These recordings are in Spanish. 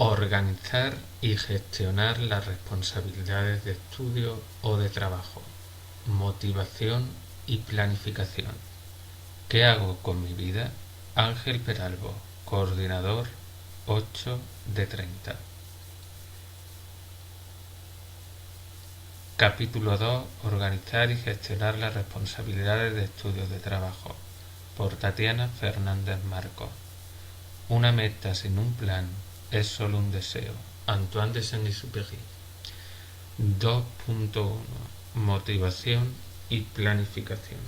Organizar y gestionar las responsabilidades de estudio o de trabajo. Motivación y planificación. ¿Qué hago con mi vida? Ángel Peralbo, coordinador 8 de 30. Capítulo 2. Organizar y gestionar las responsabilidades de estudios de trabajo. Por Tatiana Fernández Marcos. Una meta sin un plan es solo un deseo. Antoine de Saint-Exupéry. 2.1. Motivación y planificación.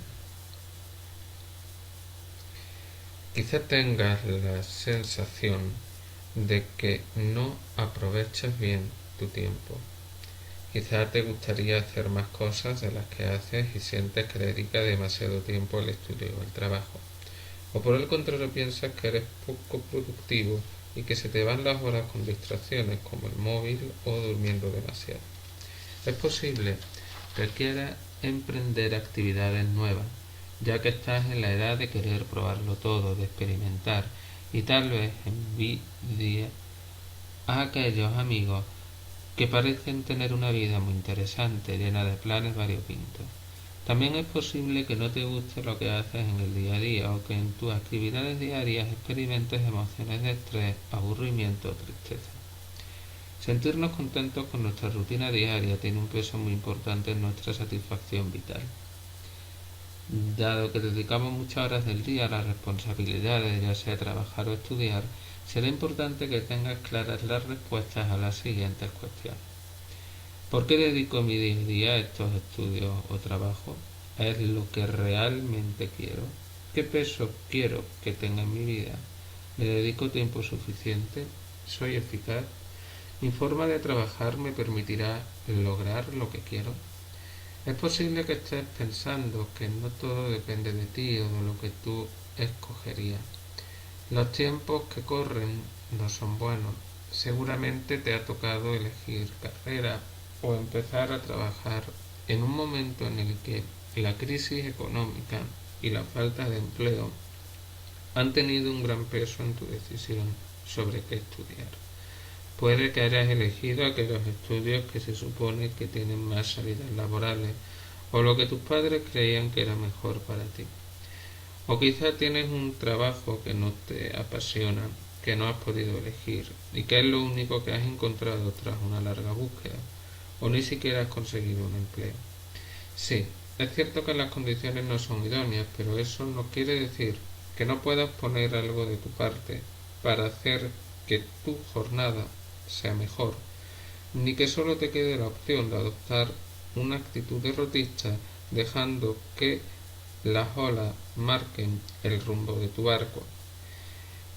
Quizá tengas la sensación de que no aprovechas bien tu tiempo. Quizá te gustaría hacer más cosas de las que haces y sientes que dedicas demasiado tiempo al estudio o al trabajo. O por el contrario piensas que eres poco productivo y que se te van las horas con distracciones como el móvil o durmiendo demasiado. Es posible que quieras emprender actividades nuevas, ya que estás en la edad de querer probarlo todo, de experimentar, y tal vez envidia a aquellos amigos que parecen tener una vida muy interesante, llena de planes variopintos. También es posible que no te guste lo que haces en el día a día o que en tus actividades diarias experimentes emociones de estrés, aburrimiento o tristeza. Sentirnos contentos con nuestra rutina diaria tiene un peso muy importante en nuestra satisfacción vital. Dado que dedicamos muchas horas del día a las responsabilidades, ya sea trabajar o estudiar, será importante que tengas claras las respuestas a las siguientes cuestiones. ¿Por qué dedico mi día a día a estos estudios o trabajos? ¿Es lo que realmente quiero? ¿Qué peso quiero que tenga en mi vida? ¿Le dedico tiempo suficiente? ¿Soy eficaz? ¿Mi forma de trabajar me permitirá lograr lo que quiero? Es posible que estés pensando que no todo depende de ti o de lo que tú escogerías. Los tiempos que corren no son buenos. Seguramente te ha tocado elegir carrera o empezar a trabajar en un momento en el que la crisis económica y la falta de empleo han tenido un gran peso en tu decisión sobre qué estudiar. Puede que hayas elegido aquellos estudios que se supone que tienen más salidas laborales o lo que tus padres creían que era mejor para ti. O quizá tienes un trabajo que no te apasiona, que no has podido elegir y que es lo único que has encontrado tras una larga búsqueda, o ni siquiera has conseguido un empleo. Sí, es cierto que las condiciones no son idóneas, pero eso no quiere decir que no puedas poner algo de tu parte para hacer que tu jornada sea mejor, ni que solo te quede la opción de adoptar una actitud derrotista dejando que las olas marquen el rumbo de tu barco.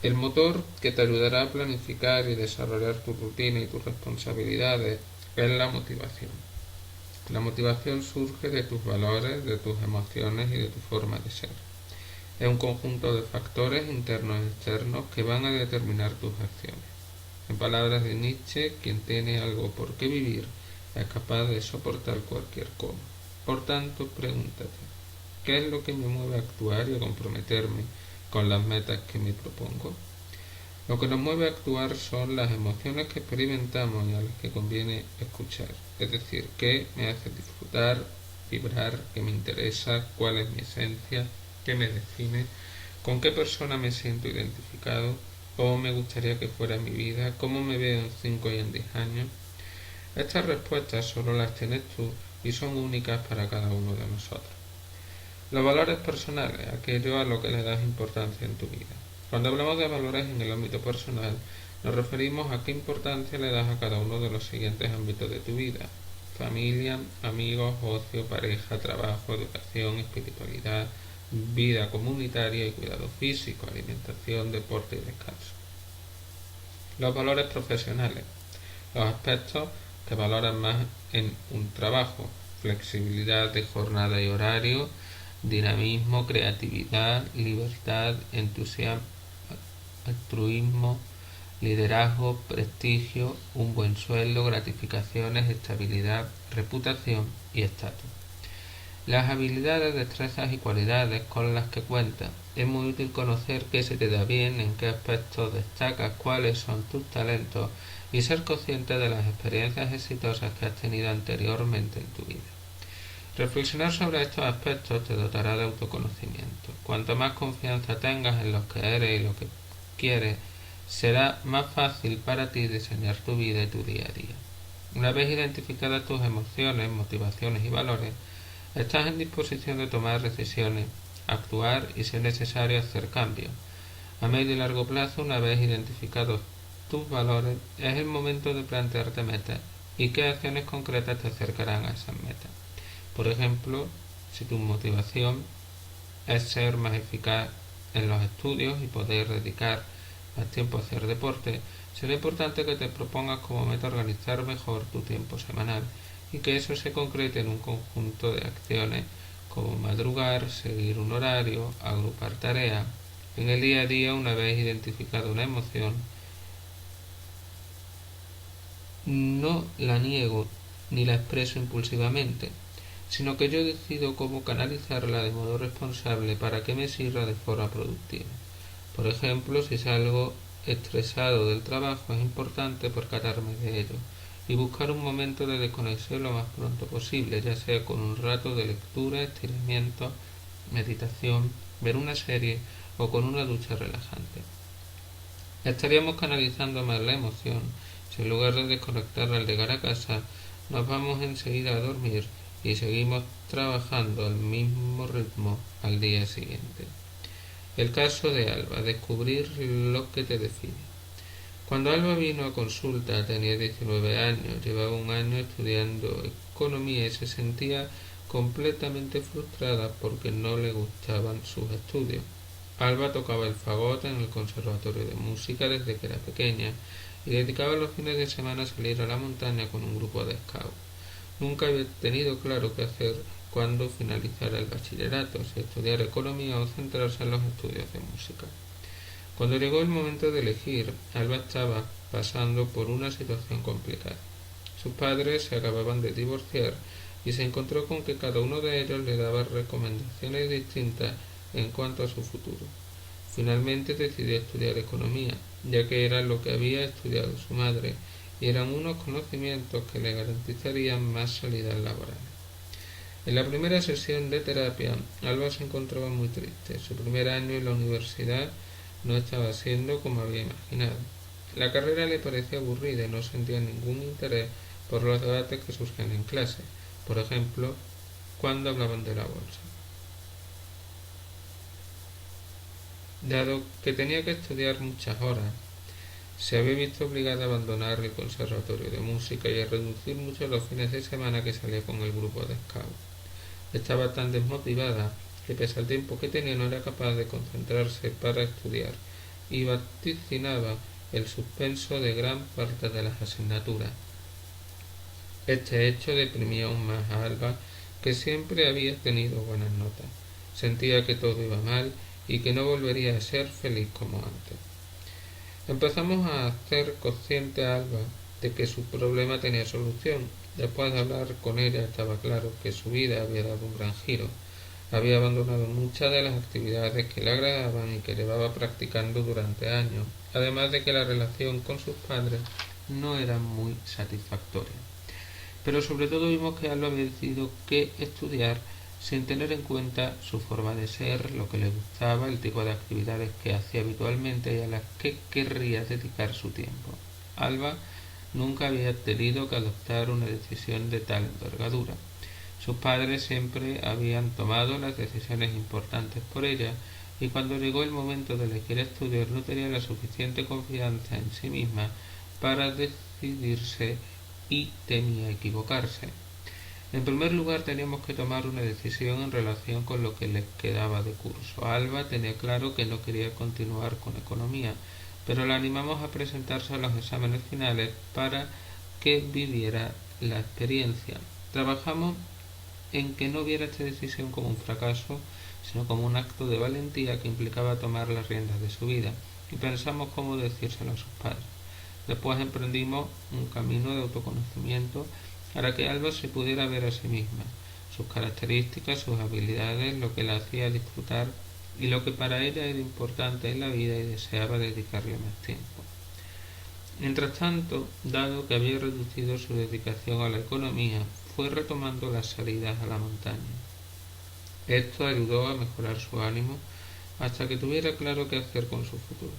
El motor que te ayudará a planificar y desarrollar tu rutina y tus responsabilidades es la motivación. La motivación surge de tus valores, de tus emociones y de tu forma de ser. Es un conjunto de factores internos y externos que van a determinar tus acciones. En palabras de Nietzsche, quien tiene algo por qué vivir es capaz de soportar cualquier cosa. Por tanto, pregúntate, ¿qué es lo que me mueve a actuar y a comprometerme con las metas que me propongo? Lo que nos mueve a actuar son las emociones que experimentamos y a las que conviene escuchar. Es decir, qué me hace disfrutar, vibrar, qué me interesa, cuál es mi esencia, qué me define, con qué persona me siento identificado, cómo me gustaría que fuera mi vida, cómo me veo en 5 y en 10 años. Estas respuestas solo las tienes tú y son únicas para cada uno de nosotros. Los valores personales, aquello a lo que le das importancia en tu vida. Cuando hablamos de valores en el ámbito personal, nos referimos a qué importancia le das a cada uno de los siguientes ámbitos de tu vida: familia, amigos, ocio, pareja, trabajo, educación, espiritualidad, vida comunitaria y cuidado físico, alimentación, deporte y descanso. Los valores profesionales, los aspectos que valoras más en un trabajo: flexibilidad de jornada y horario, dinamismo, creatividad, libertad, entusiasmo, altruismo, liderazgo, prestigio, un buen sueldo, gratificaciones, estabilidad, reputación y estatus. Las habilidades, destrezas y cualidades con las que cuentas. Es muy útil conocer qué se te da bien, en qué aspectos destacas, cuáles son tus talentos y ser consciente de las experiencias exitosas que has tenido anteriormente en tu vida. Reflexionar sobre estos aspectos te dotará de autoconocimiento. Cuanto más confianza tengas en lo que eres y lo que quieres, será más fácil para ti diseñar tu vida y tu día a día. Una vez identificadas tus emociones, motivaciones y valores, estás en disposición de tomar decisiones, actuar y, si es necesario, hacer cambios. A medio y largo plazo, una vez identificados tus valores, es el momento de plantearte metas y qué acciones concretas te acercarán a esas metas. Por ejemplo, si tu motivación es ser más eficaz en los estudios y poder dedicar más tiempo a hacer deporte, será importante que te propongas como meta organizar mejor tu tiempo semanal y que eso se concrete en un conjunto de acciones como madrugar, seguir un horario, agrupar tareas. En el día a día, una vez identificada una emoción, no la niego ni la expreso impulsivamente, sino que yo decido cómo canalizarla de modo responsable para que me sirva de forma productiva. Por ejemplo, si salgo estresado del trabajo, es importante percatarme de ello y buscar un momento de desconexión lo más pronto posible, ya sea con un rato de lectura, estiramiento, meditación, ver una serie o con una ducha relajante. Estaríamos canalizando más la emoción si en lugar de desconectarla al llegar a casa nos vamos enseguida a dormir y seguimos trabajando al mismo ritmo al día siguiente. El caso de Alba, descubrir lo que te define. Cuando Alba vino a consulta tenía 19 años, llevaba un año estudiando economía y se sentía completamente frustrada porque no le gustaban sus estudios. Alba tocaba el fagot en el conservatorio de música desde que era pequeña y dedicaba los fines de semana a salir a la montaña con un grupo de scouts. Nunca había tenido claro qué hacer cuando finalizara el bachillerato, si estudiar economía o centrarse en los estudios de música. Cuando llegó el momento de elegir, Alba estaba pasando por una situación complicada. Sus padres se acababan de divorciar y se encontró con que cada uno de ellos le daba recomendaciones distintas en cuanto a su futuro. Finalmente decidió estudiar economía, ya que era lo que había estudiado su madre y eran unos conocimientos que le garantizarían más salidas laborales. En la primera sesión de terapia, Alba se encontraba muy triste. Su primer año en la universidad no estaba siendo como había imaginado. La carrera le parecía aburrida y no sentía ningún interés por los debates que surgían en clase, por ejemplo, cuando hablaban de la bolsa. Dado que tenía que estudiar muchas horas, se había visto obligada a abandonar el conservatorio de música y a reducir mucho los fines de semana que salía con el grupo de scouts. Estaba tan desmotivada que pese al tiempo que tenía no era capaz de concentrarse para estudiar y vaticinaba el suspenso de gran parte de las asignaturas. Este hecho deprimía aún más a Alba, que siempre había tenido buenas notas. Sentía que todo iba mal y que no volvería a ser feliz como antes. Empezamos a hacer consciente a Alba de que su problema tenía solución. Después de hablar con ella estaba claro que su vida había dado un gran giro. Había abandonado muchas de las actividades que le agradaban y que llevaba practicando durante años, además de que la relación con sus padres no era muy satisfactoria. Pero sobre todo vimos que Alba había decidido qué estudiar sin tener en cuenta su forma de ser, lo que le gustaba, el tipo de actividades que hacía habitualmente y a las que querría dedicar su tiempo. Alba nunca había tenido que adoptar una decisión de tal envergadura. Sus padres siempre habían tomado las decisiones importantes por ella y cuando llegó el momento de elegir estudios no tenía la suficiente confianza en sí misma para decidirse y temía equivocarse. En primer lugar, teníamos que tomar una decisión en relación con lo que le quedaba de curso. Alba tenía claro que no quería continuar con economía, pero la animamos a presentarse a los exámenes finales para que viviera la experiencia. Trabajamos en que no viera esta decisión como un fracaso, sino como un acto de valentía que implicaba tomar las riendas de su vida, y pensamos cómo decírselo a sus padres. Después emprendimos un camino de autoconocimiento para que Alba se pudiera ver a sí misma. sus características, sus habilidades, lo que la hacía disfrutar y lo que para ella era importante en la vida y deseaba dedicarle más tiempo. Mientras tanto, dado que había reducido su dedicación a la economía, fue retomando las salidas a la montaña. Esto ayudó a mejorar su ánimo hasta que tuviera claro qué hacer con su futuro.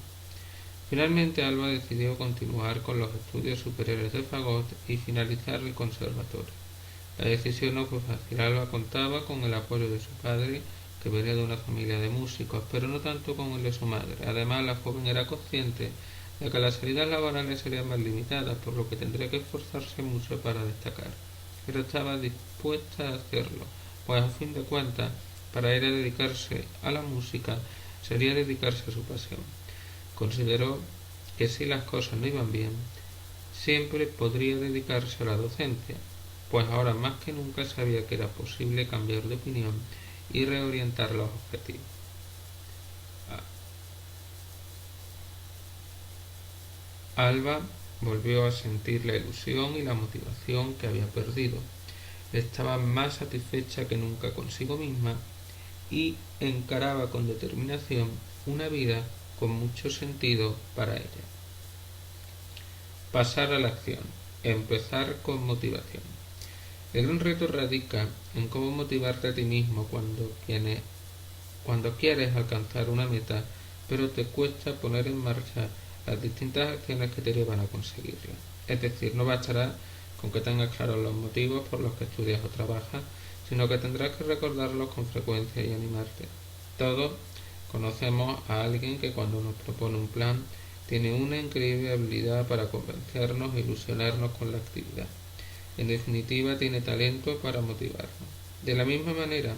Finalmente, Alba decidió continuar con los estudios superiores de fagot y finalizar el conservatorio. La decisión no fue fácil. Alba contaba con el apoyo de su padre, que venía de una familia de músicos, pero no tanto con el de su madre. Además, la joven era consciente de que las salidas laborales serían más limitadas, por lo que tendría que esforzarse mucho para destacar. Pero estaba dispuesta a hacerlo, pues a fin de cuentas, para ella dedicarse a la música sería dedicarse a su pasión. Consideró que si las cosas no iban bien, siempre podría dedicarse a la docencia, pues ahora más que nunca sabía que era posible cambiar de opinión y reorientar los objetivos. Alba volvió a sentir la ilusión y la motivación que había perdido. Estaba más satisfecha que nunca consigo misma y encaraba con determinación una vida con mucho sentido para ella. Pasar a la acción. Empezar con motivación. El gran reto radica en cómo motivarte a ti mismo cuando quieres alcanzar una meta, pero te cuesta poner en marcha las distintas acciones que te llevan a conseguirla. Es decir, no bastará con que tengas claros los motivos por los que estudias o trabajas, sino que tendrás que recordarlos con frecuencia y animarte. Todos conocemos a alguien que cuando nos propone un plan tiene una increíble habilidad para convencernos e ilusionarnos con la actividad. En definitiva, tiene talento para motivarnos. De la misma manera,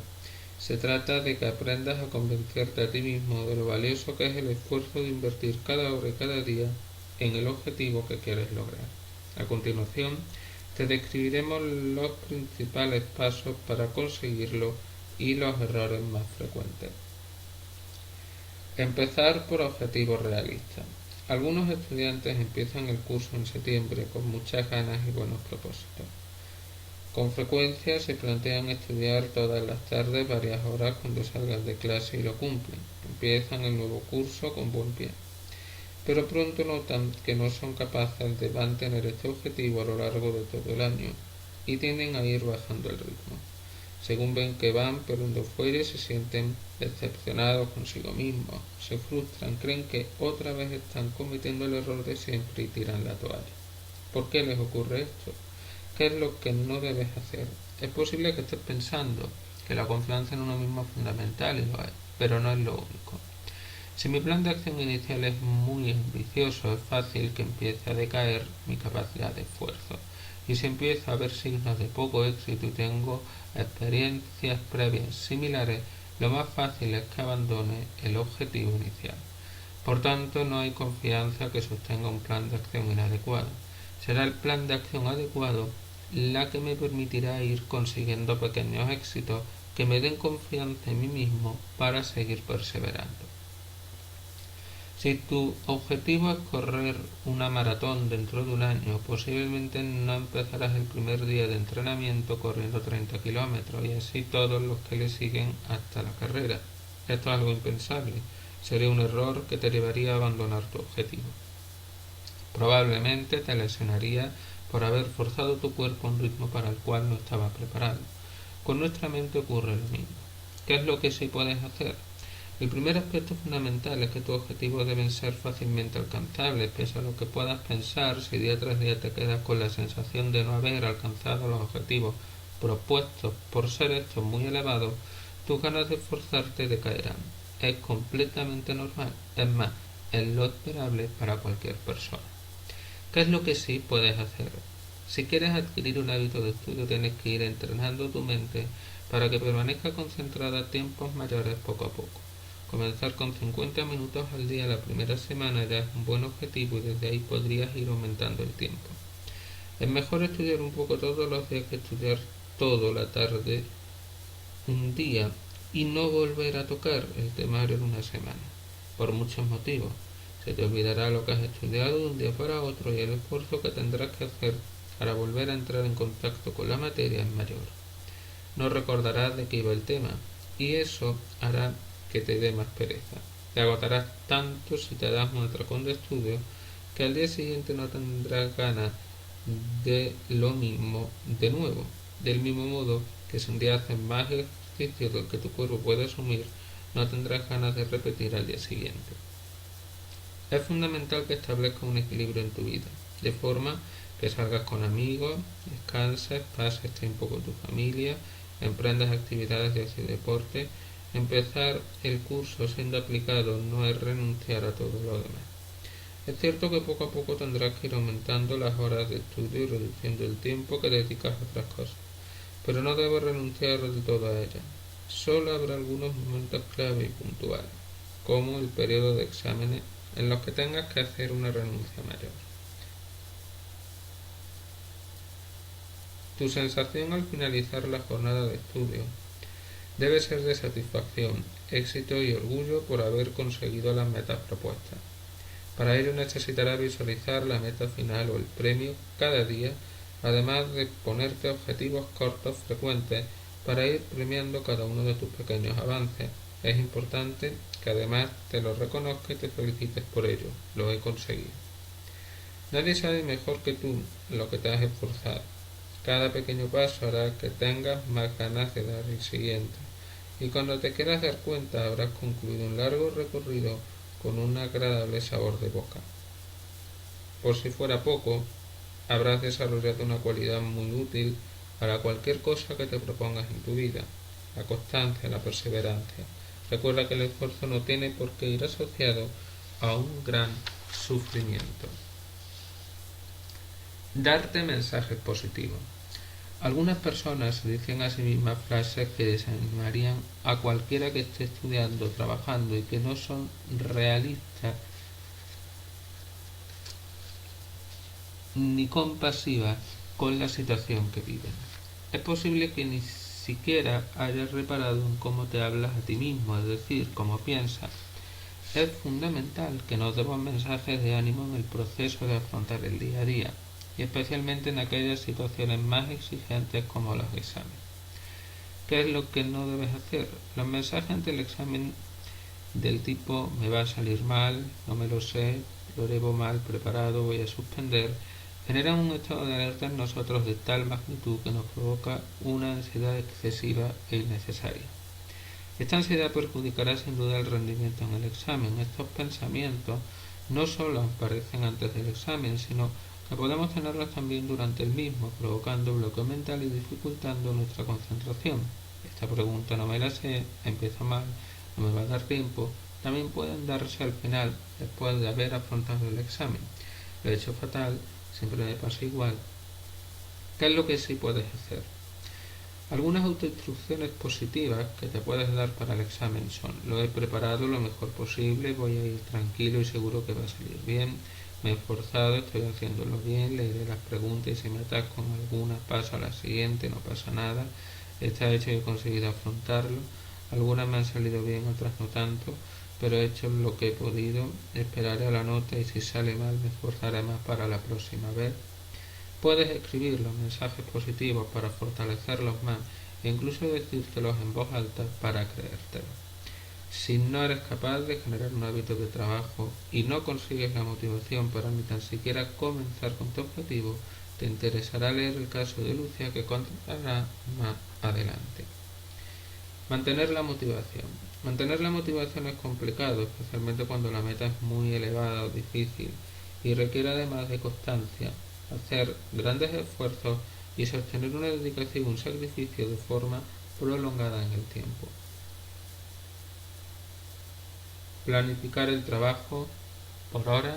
se trata de que aprendas a convencerte a ti mismo de lo valioso que es el esfuerzo de invertir cada hora y cada día en el objetivo que quieres lograr. A continuación, te describiremos los principales pasos para conseguirlo y los errores más frecuentes. Empezar por objetivos realistas. Algunos estudiantes empiezan el curso en septiembre con muchas ganas y buenos propósitos. Con frecuencia se plantean estudiar todas las tardes varias horas cuando salgan de clase y lo cumplen. Empiezan el nuevo curso con buen pie. Pero pronto notan que no son capaces de mantener este objetivo a lo largo de todo el año y tienden a ir bajando el ritmo. Según ven que van perdiendo fuelle, se sienten decepcionados consigo mismos, se frustran, creen que otra vez están cometiendo el error de siempre y tiran la toalla. ¿Por qué les ocurre esto? ¿Qué es lo que no debes hacer? Es posible que estés pensando que la confianza en uno mismo es fundamental y lo es, pero no es lo único. Si mi plan de acción inicial es muy ambicioso, es fácil que empiece a decaer mi capacidad de esfuerzo. Y si empiezo a ver signos de poco éxito y tengo experiencias previas similares, lo más fácil es que abandone el objetivo inicial. Por tanto, no hay confianza que sostenga un plan de acción inadecuado. Será el plan de acción adecuado la que me permitirá ir consiguiendo pequeños éxitos que me den confianza en mí mismo para seguir perseverando. Si tu objetivo es correr una maratón dentro de un año, posiblemente no empezarás el primer día de entrenamiento corriendo 30 kilómetros y así todos los que le siguen hasta la carrera. Esto es algo impensable. Sería un error que te llevaría a abandonar tu objetivo. Probablemente te lesionaría por haber forzado tu cuerpo a un ritmo para el cual no estaba preparado. Con nuestra mente ocurre lo mismo. ¿Qué es lo que sí puedes hacer? El primer aspecto fundamental es que tus objetivos deben ser fácilmente alcanzables, pese a lo que puedas pensar. Si día tras día te quedas con la sensación de no haber alcanzado los objetivos propuestos por ser estos muy elevados, tus ganas de esforzarte decaerán. Es completamente normal, es más, es lo esperable para cualquier persona. ¿Qué es lo que sí puedes hacer? Si quieres adquirir un hábito de estudio, tienes que ir entrenando tu mente para que permanezca concentrada a tiempos mayores poco a poco. Comenzar con 50 minutos al día la primera semana ya es un buen objetivo y desde ahí podrías ir aumentando el tiempo. Es mejor estudiar un poco todos los días que estudiar toda la tarde un día y no volver a tocar el temario en una semana, por muchos motivos. Se te olvidará lo que has estudiado de un día para otro y el esfuerzo que tendrás que hacer para volver a entrar en contacto con la materia es mayor. no recordarás de qué iba el tema, y eso hará que te dé más pereza. Te agotarás tanto si te das un atracón de estudio que al día siguiente no tendrás ganas de lo mismo de nuevo. Del mismo modo que si un día haces más ejercicio del que tu cuerpo puede asumir, no tendrás ganas de repetir al día siguiente. Es fundamental que establezcas un equilibrio en tu vida, de forma que salgas con amigos, descanses, pases tiempo con tu familia, emprendas actividades de ocio y deporte. Empezar el curso siendo aplicado no es renunciar a todo lo demás. Es cierto que poco a poco tendrás que ir aumentando las horas de estudio y reduciendo el tiempo que dedicas a otras cosas, pero no debes renunciar del todo a ellas. Solo habrá algunos momentos clave y puntuales, como el periodo de exámenes, en los que tengas que hacer una renuncia mayor. Tu sensación al finalizar la jornada de estudio debe ser de satisfacción, éxito y orgullo por haber conseguido las metas propuestas. Para ello necesitarás visualizar la meta final o el premio cada día, además de ponerte objetivos cortos frecuentes para ir premiando cada uno de tus pequeños avances. Es importante que además te lo reconozcas y te felicites por ello. Lo he conseguido. Nadie sabe mejor que tú lo que te has esforzado. Cada pequeño paso hará que tengas más ganas de dar el siguiente. Y cuando te quieras dar cuenta habrás concluido un largo recorrido con un agradable sabor de boca. Por si fuera poco, habrás desarrollado una cualidad muy útil para cualquier cosa que te propongas en tu vida: la constancia, la perseverancia. Recuerda que el esfuerzo no tiene por qué ir asociado a un gran sufrimiento. Darte mensajes positivos. Algunas personas se dicen a sí mismas frases que desanimarían a cualquiera que esté estudiando, trabajando y que no son realistas ni compasivas con la situación que viven. Es posible que ni siquiera hayas reparado en cómo te hablas a ti mismo, es decir, cómo piensas. Es fundamental que nos demos mensajes de ánimo en el proceso de afrontar el día a día, y especialmente en aquellas situaciones más exigentes como los exámenes. ¿Qué es lo que no debes hacer? Los mensajes ante el examen del tipo "me va a salir mal", "no me lo sé", "lo debo mal preparado", "voy a suspender", generan un estado de alerta en nosotros de tal magnitud que nos provoca una ansiedad excesiva e innecesaria. Esta ansiedad perjudicará sin duda el rendimiento en el examen. Estos pensamientos no solo aparecen antes del examen, sino que podemos tenerlos también durante el mismo, provocando bloqueo mental y dificultando nuestra concentración. Esta pregunta no me la sé, empiezo mal, no me va a dar tiempo, también pueden darse al final, después de haber afrontado el examen. Lo he hecho fatal, siempre me pasa igual. ¿Qué es lo que sí puedes hacer? Algunas autoinstrucciones positivas que te puedes dar para el examen son: lo he preparado lo mejor posible, voy a ir tranquilo y seguro que va a salir bien, me he esforzado, estoy haciéndolo bien, leeré las preguntas y si me atasco con alguna paso a la siguiente, no pasa nada, está hecho y he conseguido afrontarlo, algunas me han salido bien, otras no tanto, pero he hecho lo que he podido, esperaré a la nota y si sale mal me esforzaré más para la próxima vez. Puedes escribir los mensajes positivos para fortalecerlos más e incluso decírtelos en voz alta para creértelos. Si no eres capaz de generar un hábito de trabajo y no consigues la motivación para ni tan siquiera comenzar con tu objetivo, te interesará leer el caso de Lucia, que contará más adelante. Mantener la motivación. Mantener la motivación es complicado, especialmente cuando la meta es muy elevada o difícil y requiere además de constancia, hacer grandes esfuerzos y sostener una dedicación y un sacrificio de forma prolongada en el tiempo. Planificar el trabajo por hora,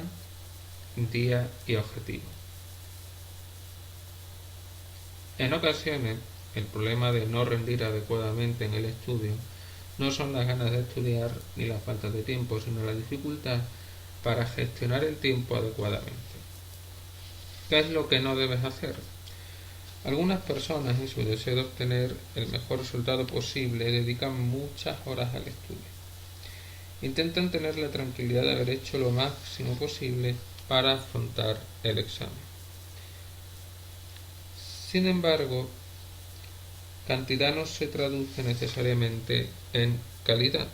día y objetivo. En ocasiones, el problema de no rendir adecuadamente en el estudio no son las ganas de estudiar ni la falta de tiempo, sino la dificultad para gestionar el tiempo adecuadamente. ¿Qué es lo que no debes hacer? Algunas personas, en su deseo de obtener el mejor resultado posible, dedican muchas horas al estudio. Intentan tener la tranquilidad de haber hecho lo máximo posible para afrontar el examen. Sin embargo, Cantidad no se traduce necesariamente en calidad.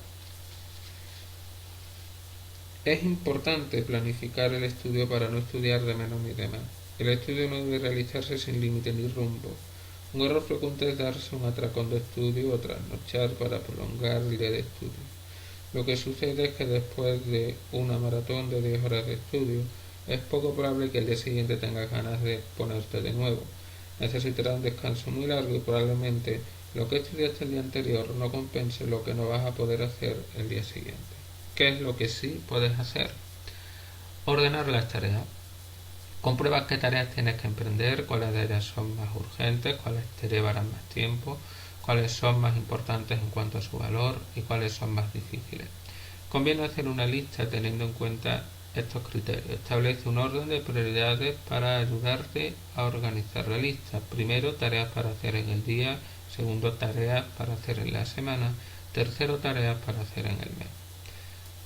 Es importante planificar el estudio para no estudiar de menos ni de más. El estudio no debe realizarse sin límite ni rumbo. Un error frecuente es darse un atracón de estudio o trasnochar para prolongar el día de estudio. Lo que sucede es que después de una maratón de 10 horas de estudio, es poco probable que el día siguiente tengas ganas de ponerte de nuevo. Necesitarás un descanso muy largo y probablemente lo que estudiaste el día anterior no compense lo que no vas a poder hacer el día siguiente. ¿Qué es lo que sí puedes hacer? Ordenar las tareas. Comprueba qué tareas tienes que emprender, cuáles de ellas son más urgentes, cuáles te llevarán más tiempo, cuáles son más importantes en cuanto a su valor y cuáles son más difíciles. Conviene hacer una lista teniendo en cuenta estos criterios. Establece un orden de prioridades para ayudarte a organizar la lista. Primero, tareas para hacer en el día. Segundo, tareas para hacer en la semana. Tercero, tareas para hacer en el mes.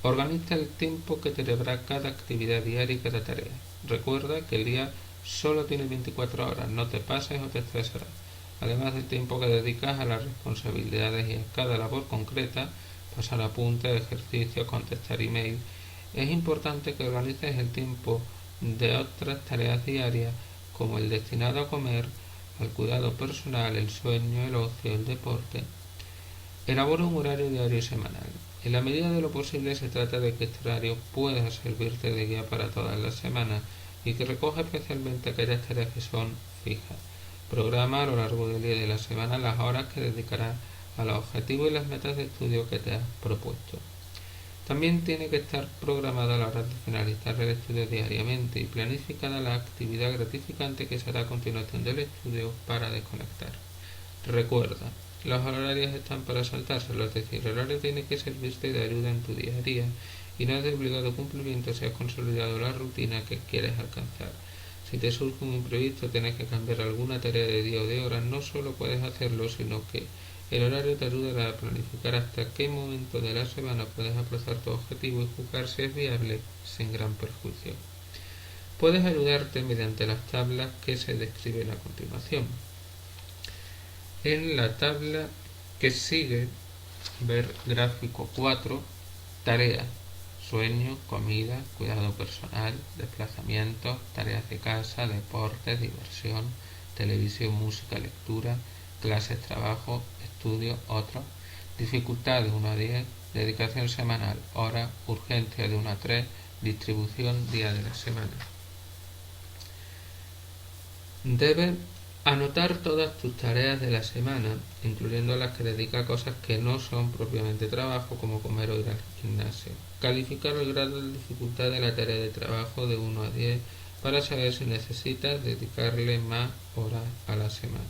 Organiza el tiempo que te llevará cada actividad diaria y cada tarea. Recuerda que el día solo tiene 24 horas, no te pases o te estresarás. Además del tiempo que dedicas a las responsabilidades y a cada labor concreta, pasar apuntes, ejercicios, contestar email, es importante que organices el tiempo de otras tareas diarias como el destinado a comer, al cuidado personal, el sueño, el ocio, el deporte. Elabora un horario diario y semanal. En la medida de lo posible se trata de que este horario pueda servirte de guía para todas las semanas y que recoja especialmente aquellas tareas que son fijas. Programa a lo largo del día y de la semana las horas que dedicarás a los objetivos y las metas de estudio que te has propuesto. También tiene que estar programada la hora de finalizar el estudio diariamente y planificada la actividad gratificante que será a continuación del estudio para desconectar. Recuerda, los horarios están para saltárselo, es decir, el horario tiene que servirte de ayuda en tu día a día y no es de obligado cumplimiento si has consolidado la rutina que quieres alcanzar. Si te surge un imprevisto, tienes que cambiar alguna tarea de día o de hora, no solo puedes hacerlo, sino que el horario te ayudará a planificar hasta qué momento de la semana puedes aplazar tu objetivo y juzgar si es viable sin gran perjuicio. Puedes ayudarte mediante las tablas que se describen a continuación. En la tabla que sigue, ver gráfico 4, tareas, sueño, comida, cuidado personal, desplazamientos, tareas de casa, deportes, diversión, televisión, música, lectura, clases, trabajo, estudio, otros, dificultad de 1 a 10, dedicación semanal, hora, urgencia de 1 a 3, distribución, día de la semana. Debes anotar todas tus tareas de la semana, incluyendo las que dedica a cosas que no son propiamente trabajo, como comer o ir al gimnasio. Calificar el grado de dificultad de la tarea de trabajo de 1 a 10 para saber si necesitas dedicarle más horas a la semana.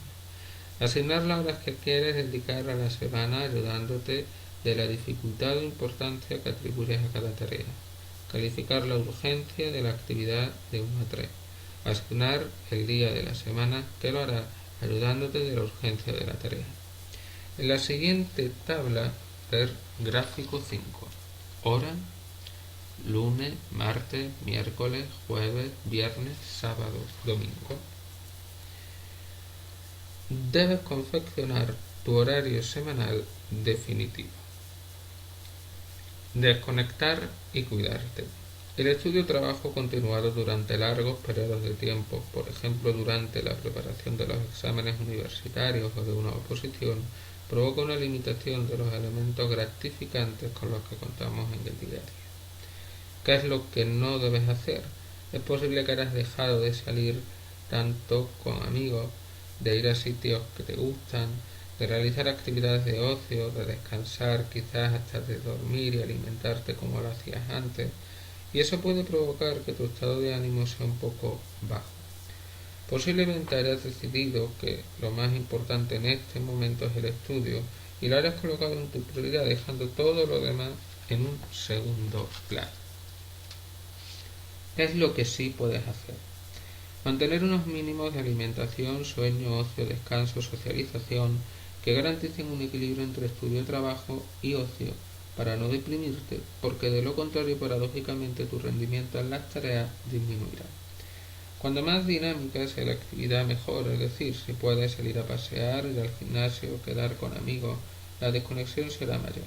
Asignar las horas que quieres dedicar a la semana ayudándote de la dificultad o importancia que atribuyes a cada tarea. Calificar la urgencia de la actividad de 1 a 3. Asignar el día de la semana que lo hará ayudándote de la urgencia de la tarea. En la siguiente tabla, ver gráfico 5. Hora, lunes, martes, miércoles, jueves, viernes, sábado, domingo. Debes confeccionar tu horario semanal definitivo. Desconectar y cuidarte. El estudio-trabajo continuado durante largos periodos de tiempo, por ejemplo durante la preparación de los exámenes universitarios o de una oposición, provoca una limitación de los elementos gratificantes con los que contamos en el día a día. ¿Qué es lo que no debes hacer? Es posible que hayas dejado de salir tanto con amigos, de ir a sitios que te gustan, de realizar actividades de ocio, de descansar, quizás hasta de dormir y alimentarte como lo hacías antes, y eso puede provocar que tu estado de ánimo sea un poco bajo. Posiblemente hayas decidido que lo más importante en este momento es el estudio y lo hayas colocado en tu prioridad, dejando todo lo demás en un segundo plano. ¿Qué es lo que sí puedes hacer? Mantener unos mínimos de alimentación, sueño, ocio, descanso, socialización que garanticen un equilibrio entre estudio, trabajo y ocio para no deprimirte, porque de lo contrario, paradójicamente, tu rendimiento en las tareas disminuirá. Cuando más dinámica sea la actividad mejor, es decir, si puedes salir a pasear, ir al gimnasio, quedar con amigos, la desconexión será mayor.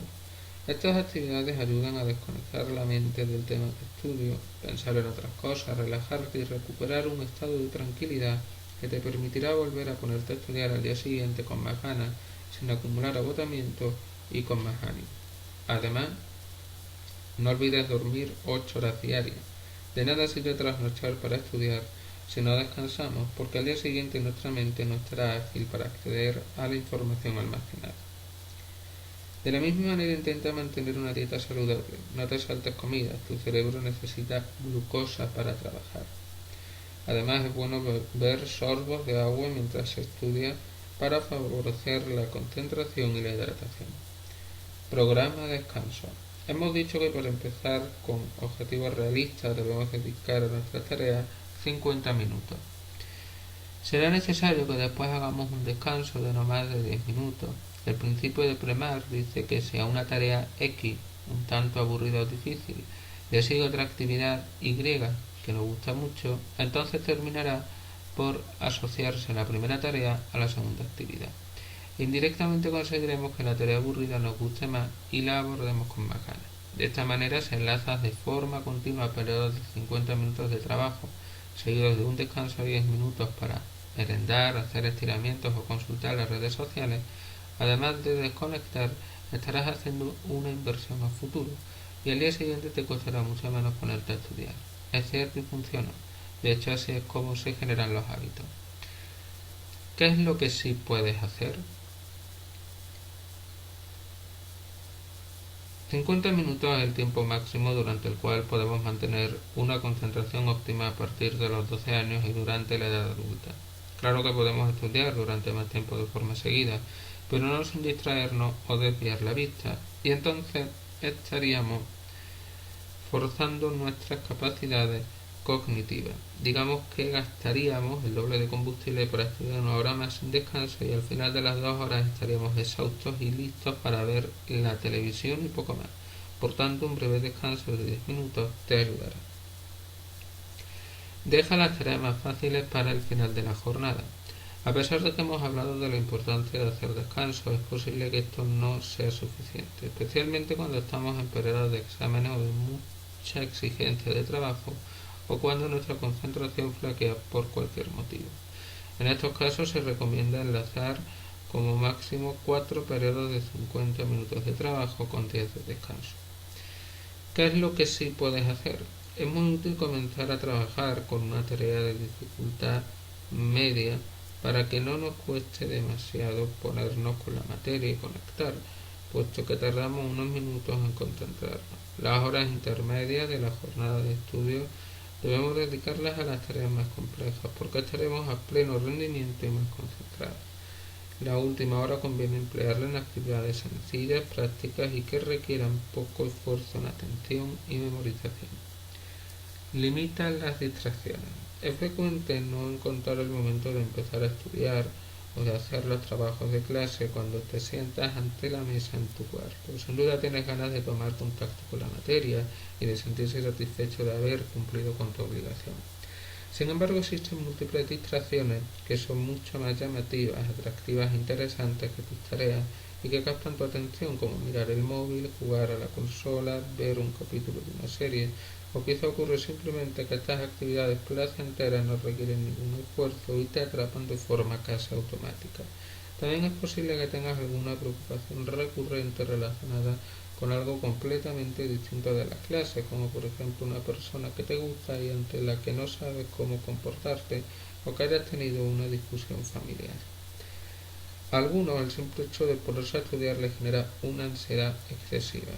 Estas actividades ayudan a desconectar la mente del tema de estudio, pensar en otras cosas, relajarte y recuperar un estado de tranquilidad que te permitirá volver a ponerte a estudiar al día siguiente con más ganas, sin acumular agotamiento y con más ánimo. Además, no olvides dormir 8 horas diarias. De nada sirve trasnochar para estudiar si no descansamos, porque al día siguiente nuestra mente no estará ágil para acceder a la información almacenada. De la misma manera intenta mantener una dieta saludable. No te saltes comidas, tu cerebro necesita glucosa para trabajar. Además es bueno beber sorbos de agua mientras se estudia para favorecer la concentración y la hidratación. Programa de descanso. Hemos dicho que para empezar con objetivos realistas debemos dedicar a nuestras tareas 50 minutos. Será necesario que después hagamos un descanso de no más de 10 minutos. El principio de Premar dice que si a una tarea X, un tanto aburrida o difícil, le sigue otra actividad Y que nos gusta mucho, entonces terminará por asociarse la primera tarea a la segunda actividad. Indirectamente conseguiremos que la tarea aburrida nos guste más y la abordemos con más ganas. De esta manera se enlaza de forma continua periodos de 50 minutos de trabajo, seguidos de un descanso de 10 minutos para merendar, hacer estiramientos o consultar las redes sociales. Además de desconectar, estarás haciendo una inversión a futuro y al día siguiente te costará mucho menos ponerte a estudiar. Es cierto y funciona. De hecho, así es como se generan los hábitos. ¿Qué es lo que sí puedes hacer? 50 minutos es el tiempo máximo durante el cual podemos mantener una concentración óptima a partir de los 12 años y durante la edad adulta. Claro que podemos estudiar durante más tiempo de forma seguida, pero no sin distraernos o desviar la vista, y entonces estaríamos forzando nuestras capacidades cognitivas. Digamos que gastaríamos el doble de combustible para estudiar una hora más sin descanso y al final de las 2 horas estaríamos exhaustos y listos para ver la televisión y poco más. Por tanto, un breve descanso de 10 minutos te ayudará. Deja las tareas más fáciles para el final de la jornada. A pesar de que hemos hablado de la importancia de hacer descanso, es posible que esto no sea suficiente, especialmente cuando estamos en periodos de exámenes o de mucha exigencia de trabajo o cuando nuestra concentración flaquea por cualquier motivo. En estos casos se recomienda enlazar como máximo 4 periodos de 50 minutos de trabajo con 10 de descanso. ¿Qué es lo que sí puedes hacer? Es muy útil comenzar a trabajar con una tarea de dificultad media para que no nos cueste demasiado ponernos con la materia y conectar, puesto que tardamos unos minutos en concentrarnos. Las horas intermedias de la jornada de estudio debemos dedicarlas a las tareas más complejas, porque estaremos a pleno rendimiento y más concentrados. La última hora conviene emplearla en actividades sencillas, prácticas y que requieran poco esfuerzo en atención y memorización. Limita las distracciones. Es frecuente no encontrar el momento de empezar a estudiar o de hacer los trabajos de clase cuando te sientas ante la mesa en tu cuarto. Sin duda tienes ganas de tomar contacto con la materia y de sentirse satisfecho de haber cumplido con tu obligación. Sin embargo, existen múltiples distracciones que son mucho más llamativas, atractivas e interesantes que tus tareas y que captan tu atención, como mirar el móvil, jugar a la consola, ver un capítulo de una serie, o quizá ocurre simplemente que estas actividades placenteras no requieren ningún esfuerzo y te atrapan de forma casi automática. También es posible que tengas alguna preocupación recurrente relacionada con algo completamente distinto de la clase, como por ejemplo una persona que te gusta y ante la que no sabes cómo comportarte, o que hayas tenido una discusión familiar. A algunos el simple hecho de ponerse a estudiar les genera una ansiedad excesiva.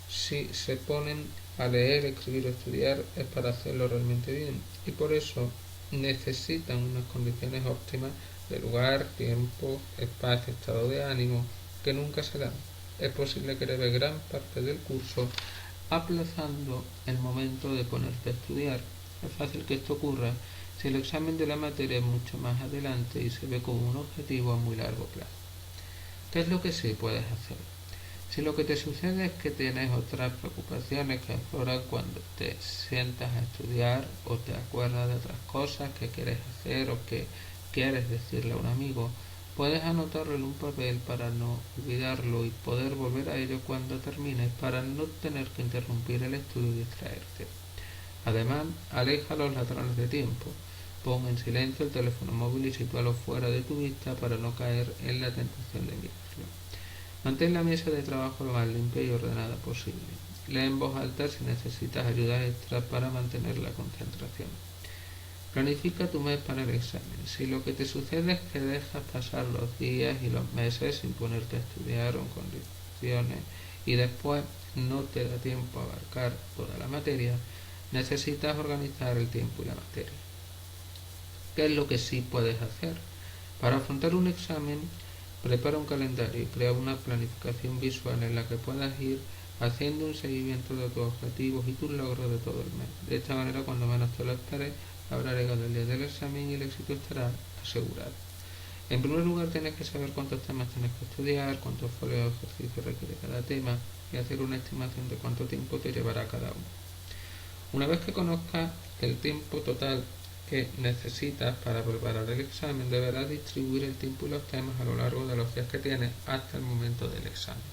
Si se ponen a leer, escribir o estudiar es para hacerlo realmente bien, y por eso necesitan unas condiciones óptimas de lugar, tiempo, espacio, estado de ánimo, que nunca se dan. Es posible que lleves gran parte del curso aplazando el momento de ponerte a estudiar. Es fácil que esto ocurra si el examen de la materia es mucho más adelante y se ve como un objetivo a muy largo plazo. ¿Qué es lo que sí puedes hacer? Si lo que te sucede es que tienes otras preocupaciones que afloran cuando te sientas a estudiar o te acuerdas de otras cosas que quieres hacer o que quieres decirle a un amigo, puedes anotarlo en un papel para no olvidarlo y poder volver a ello cuando termines para no tener que interrumpir el estudio y distraerte. Además, aleja a los ladrones de tiempo. Pon en silencio el teléfono móvil y sitúalo fuera de tu vista para no caer en la tentación de mirarlo. Mantén la mesa de trabajo lo más limpia y ordenada posible. Lee en voz alta si necesitas ayuda extra para mantener la concentración. Planifica tu mes para el examen. Si lo que te sucede es que dejas pasar los días y los meses sin ponerte a estudiar o en condiciones y después no te da tiempo a abarcar toda la materia, necesitas organizar el tiempo y la materia. ¿Qué es lo que sí puedes hacer? Para afrontar un examen, prepara un calendario y crea una planificación visual en la que puedas ir haciendo un seguimiento de tus objetivos y tus logros de todo el mes. De esta manera, cuando menos te lo esperes, habrá llegado el día del examen y el éxito estará asegurado. En primer lugar, tienes que saber cuántos temas tienes que estudiar, cuántos folios de ejercicio requiere cada tema y hacer una estimación de cuánto tiempo te llevará cada uno. Una vez que conozcas el tiempo total que necesitas para preparar el examen, deberás distribuir el tiempo y los temas a lo largo de los días que tienes hasta el momento del examen.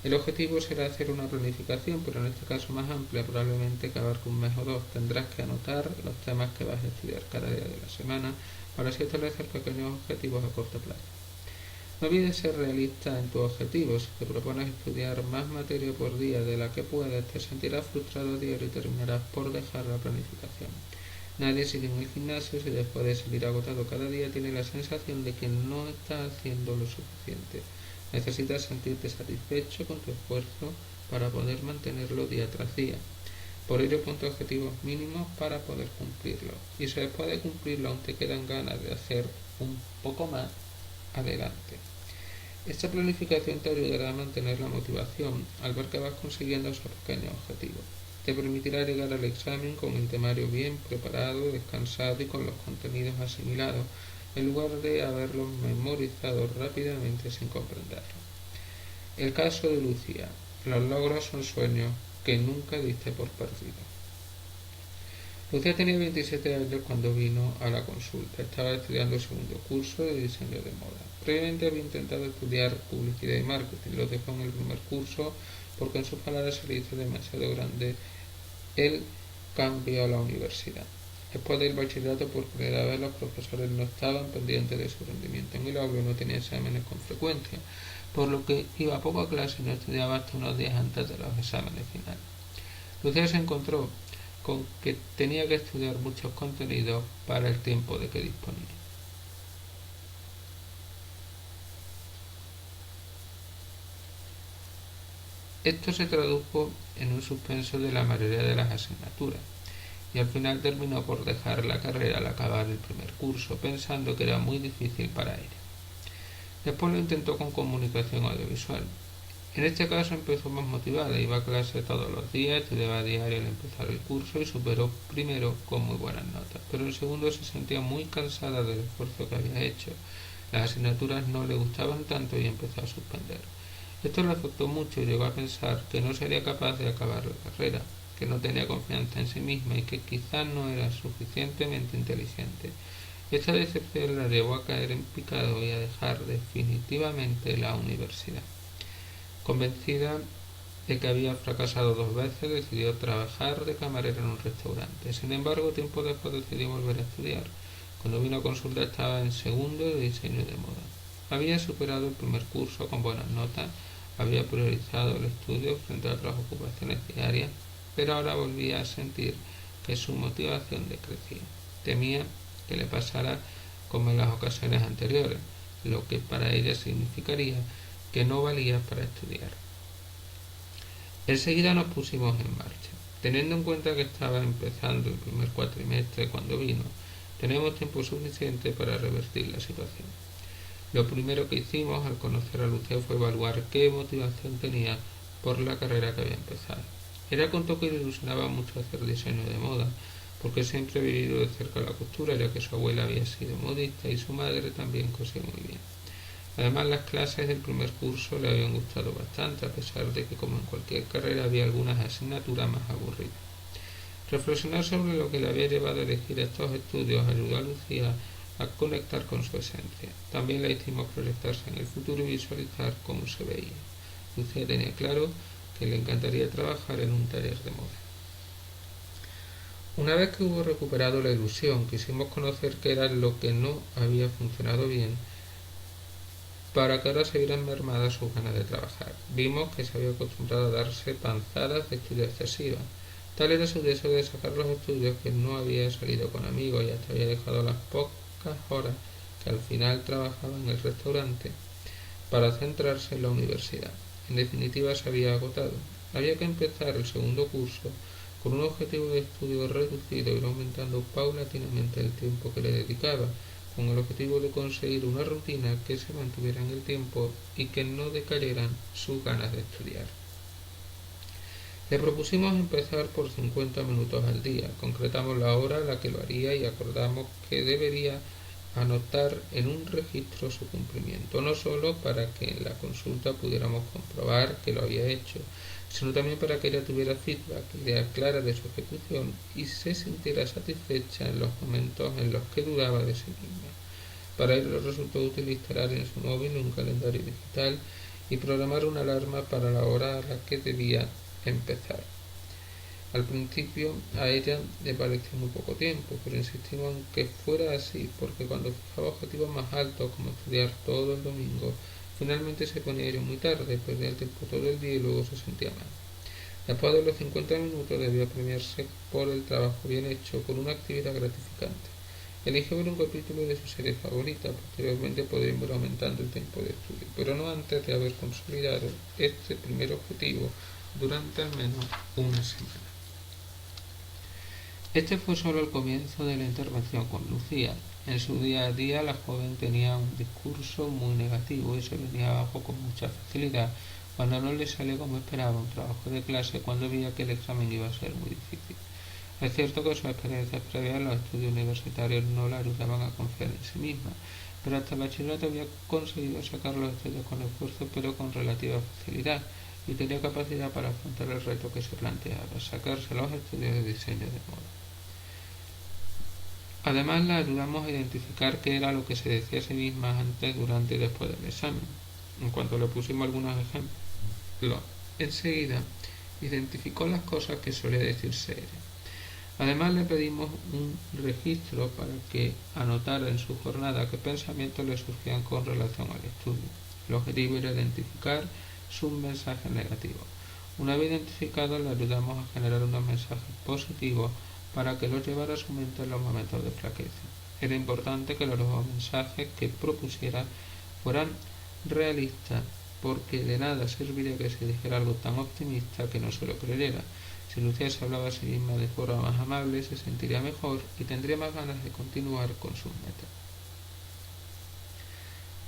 El objetivo será hacer una planificación, pero en este caso más amplia, probablemente que abarque un mes o dos. Tendrás que anotar los temas que vas a estudiar cada día de la semana para así establecer pequeños objetivos a corto plazo. No olvides ser realista en tus objetivos. Si te propones estudiar más materia por día de la que puedes, te sentirás frustrado a diario y terminarás por dejar la planificación. Nadie sigue en el gimnasio si después de salir agotado cada día tiene la sensación de que no está haciendo lo suficiente. Necesitas sentirte satisfecho con tu esfuerzo para poder mantenerlo día tras día. Por ello, ponte objetivos mínimos para poder cumplirlo. Y si después de cumplirlo aún te quedan ganas de hacer un poco más, adelante. Esta planificación te ayudará a mantener la motivación al ver que vas consiguiendo esos pequeños objetivos. Te permitirá llegar al examen con el temario bien preparado, descansado y con los contenidos asimilados, en lugar de haberlos memorizado rápidamente sin comprenderlos. El caso de Lucía. Los logros son sueños que nunca diste por perdidos. Lucía tenía 27 años cuando vino a la consulta. Estaba estudiando el segundo curso de diseño de moda. Previamente había intentado estudiar publicidad y marketing. Lo dejó en el primer curso porque en sus palabras se le hizo demasiado grande el cambio a la universidad. Después del bachillerato, por primera vez los profesores no estaban pendientes de su rendimiento en el aula y no tenía exámenes con frecuencia, por lo que iba poco a clase y no estudiaba hasta unos días antes de los exámenes finales. Lucía se encontró con que tenía que estudiar muchos contenidos para el tiempo de que disponía. Esto se tradujo en un suspenso de la mayoría de las asignaturas y al final terminó por dejar la carrera al acabar el primer curso, pensando que era muy difícil para ella. Después lo intentó con comunicación audiovisual. En este caso empezó más motivada, iba a clase todos los días, estudiaba a diario al empezar el curso y superó primero con muy buenas notas, pero en segundo se sentía muy cansada del esfuerzo que había hecho. Las asignaturas no le gustaban tanto y empezó a suspender. Esto le afectó mucho y llegó a pensar que no sería capaz de acabar la carrera, que no tenía confianza en sí misma y que quizás no era suficientemente inteligente. Esta decepción la llevó a caer en picado y a dejar definitivamente la universidad. Convencida de que había fracasado 2 veces, decidió trabajar de camarera en un restaurante. Sin embargo, tiempo después decidió volver a estudiar. Cuando vino a consulta estaba en segundo de diseño de moda. Había superado el primer curso con buenas notas, había priorizado el estudio frente a otras ocupaciones diarias, pero ahora volvía a sentir que su motivación decrecía. Temía que le pasara como en las ocasiones anteriores, lo que para ella significaría que no valía para estudiar. Enseguida nos pusimos en marcha. Teniendo en cuenta que estaba empezando el primer cuatrimestre cuando vino, tenemos tiempo suficiente para revertir la situación. Lo primero que hicimos al conocer a Lucía fue evaluar qué motivación tenía por la carrera que había empezado. Ella contó que le ilusionaba mucho hacer diseño de moda, porque siempre ha vivido de cerca la costura, ya que su abuela había sido modista y su madre también cosía muy bien. Además, las clases del primer curso le habían gustado bastante, a pesar de que, como en cualquier carrera, había algunas asignaturas más aburridas. Reflexionar sobre lo que le había llevado a elegir estos estudios ayudó a Lucía a conectar con su esencia. También le hicimos proyectarse en el futuro y visualizar cómo se veía. Lucía tenía claro que le encantaría trabajar en un taller de moda. Una vez que hubo recuperado la ilusión, quisimos conocer qué era lo que no había funcionado bien para que ahora se vieran mermadas sus ganas de trabajar. Vimos que se había acostumbrado a darse panzadas de estudio excesivas. Tal era su deseo de sacar los estudios que no había salido con amigos y hasta había dejado las pocas horas que al final trabajaba en el restaurante para centrarse en la universidad. En definitiva, se había agotado. Había que empezar el segundo curso con un objetivo de estudio reducido y ir aumentando paulatinamente el tiempo que le dedicaba, con el objetivo de conseguir una rutina que se mantuviera en el tiempo y que no decayeran sus ganas de estudiar. Le propusimos empezar por 50 minutos al día, concretamos la hora a la que lo haría y acordamos que debería anotar en un registro su cumplimiento, no solo para que en la consulta pudiéramos comprobar que lo había hecho, sino también para que ella tuviera feedback, idea clara de su ejecución y se sintiera satisfecha en los momentos en los que dudaba de sí misma. Para ello resultó útil instalar en su móvil un calendario digital y programar una alarma para la hora a la que debía empezar. Al principio a ella le pareció muy poco tiempo, pero insistimos en que fuera así, porque cuando fijaba objetivos más altos, como estudiar todo el domingo, finalmente se ponía ello muy tarde, perdía el tiempo todo el día y luego se sentía mal. Después de los 50 minutos debía premiarse por el trabajo bien hecho con una actividad gratificante. Eligió ver un capítulo de su serie favorita, posteriormente podría ir aumentando el tiempo de estudio, pero no antes de haber consolidado este primer objetivo durante al menos una semana. Este fue solo el comienzo de la intervención con Lucía. En su día a día la joven tenía un discurso muy negativo y se venía abajo con mucha facilidad cuando no le salía como esperaba un trabajo de clase, cuando veía que el examen iba a ser muy difícil. Es cierto que sus experiencias previas en los estudios universitarios no la ayudaban a confiar en sí misma, pero hasta el bachillerato había conseguido sacar los estudios con esfuerzo pero con relativa facilidad y tenía capacidad para afrontar el reto que se planteaba, sacarse los estudios de diseño de moda. Además, la ayudamos a identificar qué era lo que se decía a sí misma antes, durante y después del examen. En cuanto le pusimos algunos ejemplos, enseguida identificó las cosas que solía decirse ella. Además, le pedimos un registro para que anotara en su jornada qué pensamientos le surgían con relación al estudio. El objetivo era identificar sus mensajes negativos. Una vez identificados, le ayudamos a generar unos mensajes positivos para que los llevara a su mente en los momentos de flaqueza. Era importante que los mensajes que propusiera fueran realistas, porque de nada serviría que se dijera algo tan optimista que no se lo creyera. Si Lucía se hablaba a sí misma de forma más amable, se sentiría mejor y tendría más ganas de continuar con sus metas.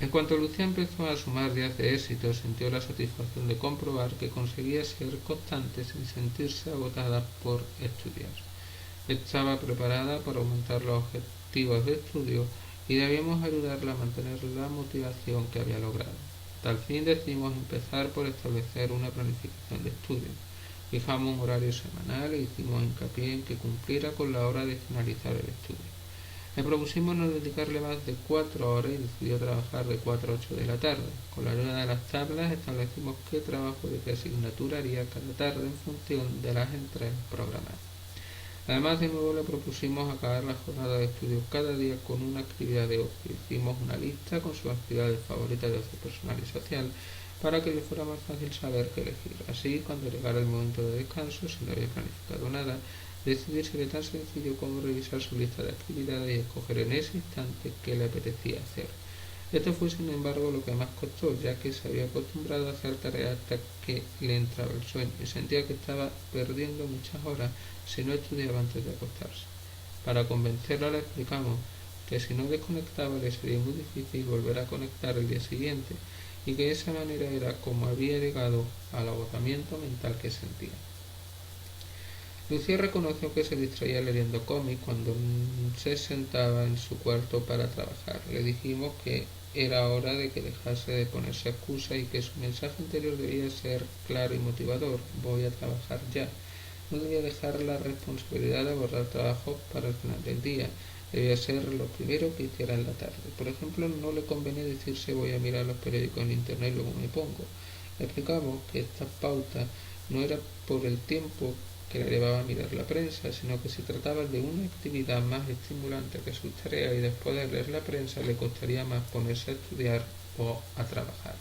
En cuanto Lucía empezó a sumar días de éxito, sintió la satisfacción de comprobar que conseguía ser constante sin sentirse agotada por estudiar. Estaba preparada para aumentar los objetivos de estudio y debíamos ayudarla a mantener la motivación que había logrado. A tal fin decidimos empezar por establecer una planificación de estudio. Fijamos un horario semanal e hicimos hincapié en que cumpliera con la hora de finalizar el estudio. Le propusimos no dedicarle más de 4 horas y decidió trabajar de 4 a 8 de la tarde. Con la ayuda de las tablas establecimos qué trabajo de qué asignatura haría cada tarde en función de las entregas programadas. Además, de nuevo le propusimos acabar la jornada de estudio cada día con una actividad de ocio. Hicimos una lista con sus actividades favoritas de ocio personal y social para que le fuera más fácil saber qué elegir. Así, cuando llegara el momento de descanso, si no había planificado nada, decidir sería tan sencillo como revisar su lista de actividades y escoger en ese instante qué le apetecía hacer. Esto fue, sin embargo, lo que más costó, ya que se había acostumbrado a hacer tareas hasta que le entraba el sueño y sentía que estaba perdiendo muchas horas si no estudiaba antes de acostarse. Para convencerla le explicamos que si no desconectaba le sería muy difícil volver a conectar el día siguiente y que de esa manera era como había llegado al agotamiento mental que sentía. Lucía reconoció que se distraía leyendo cómics cuando se sentaba en su cuarto para trabajar. Le dijimos que era hora de que dejase de ponerse excusas y que su mensaje interior debía ser claro y motivador: voy a trabajar ya. No debía dejar la responsabilidad de abordar trabajo para el final del día. Debía ser lo primero que hiciera en la tarde. Por ejemplo, no le convenía decirse: voy a mirar los periódicos en internet y luego me pongo. Le explicamos que esta pauta no era por el tiempo que le llevaba a mirar la prensa, sino que se trataba de una actividad más estimulante que sus tareas, y después de leer la prensa le costaría más ponerse a estudiar o a trabajar.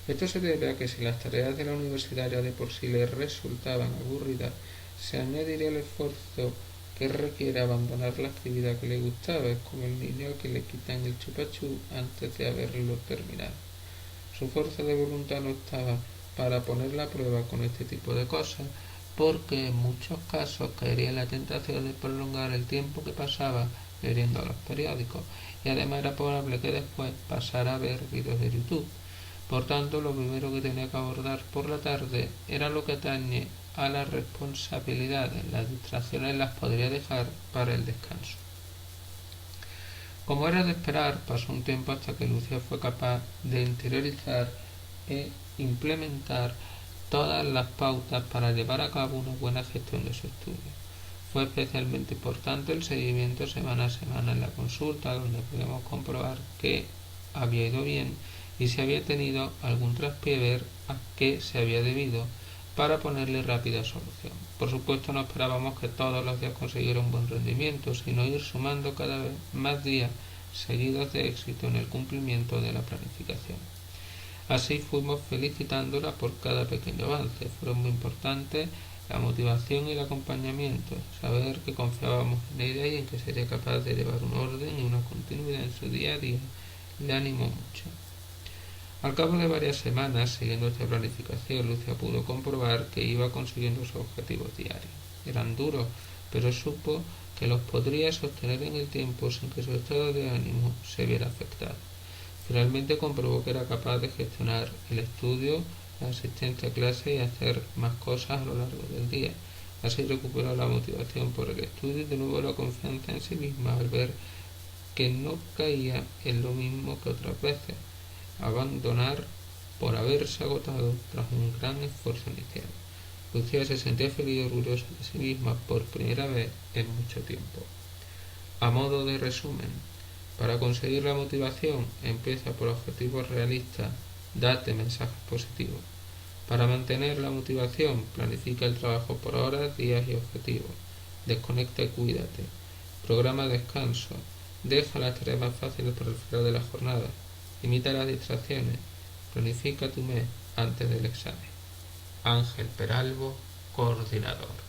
Esto se debe a que si las tareas de la universidad ya de por sí le resultaban aburridas, se añadiría el esfuerzo que requiere abandonar la actividad que le gustaba. Es como el niño que le quitan el chupachú antes de haberlo terminado. Su fuerza de voluntad no estaba para ponerla a prueba con este tipo de cosas, porque en muchos casos caería en la tentación de prolongar el tiempo que pasaba leyendo los periódicos, y además era probable que después pasara a ver vídeos de YouTube. Por tanto, lo primero que tenía que abordar por la tarde era lo que atañe a las responsabilidades. Las distracciones las podría dejar para el descanso. Como era de esperar, pasó un tiempo hasta que Lucia fue capaz de interiorizar e implementar todas las pautas para llevar a cabo una buena gestión de su estudio. Fue especialmente importante el seguimiento semana a semana en la consulta, donde podemos comprobar que había ido bien y si había tenido algún traspié, ver a qué se había debido para ponerle rápida solución. Por supuesto, no esperábamos que todos los días consiguiera un buen rendimiento, sino ir sumando cada vez más días seguidos de éxito en el cumplimiento de la planificación. Así fuimos felicitándola por cada pequeño avance. Fueron muy importantes la motivación y el acompañamiento, saber que confiábamos en ella y en que sería capaz de llevar un orden y una continuidad en su día a día. Le animó mucho. Al cabo de varias semanas siguiendo esta planificación, Lucia pudo comprobar que iba consiguiendo sus objetivos diarios. Eran duros, pero supo que los podría sostener en el tiempo sin que su estado de ánimo se viera afectado. Finalmente comprobó que era capaz de gestionar el estudio, la asistencia a clase y hacer más cosas a lo largo del día. Así recuperó la motivación por el estudio y de nuevo la confianza en sí misma al ver que no caía en lo mismo que otras veces: abandonar por haberse agotado tras un gran esfuerzo inicial. Lucía se sentía feliz y orgullosa de sí misma por primera vez en mucho tiempo. A modo de resumen, para conseguir la motivación, empieza por objetivos realistas, date mensajes positivos. Para mantener la motivación, planifica el trabajo por horas, días y objetivos. Desconecta y cuídate. Programa descanso. Deja las tareas más fáciles para el final de la jornada. Limita las distracciones. Planifica tu mes antes del examen. Ángel Peralbo, coordinador.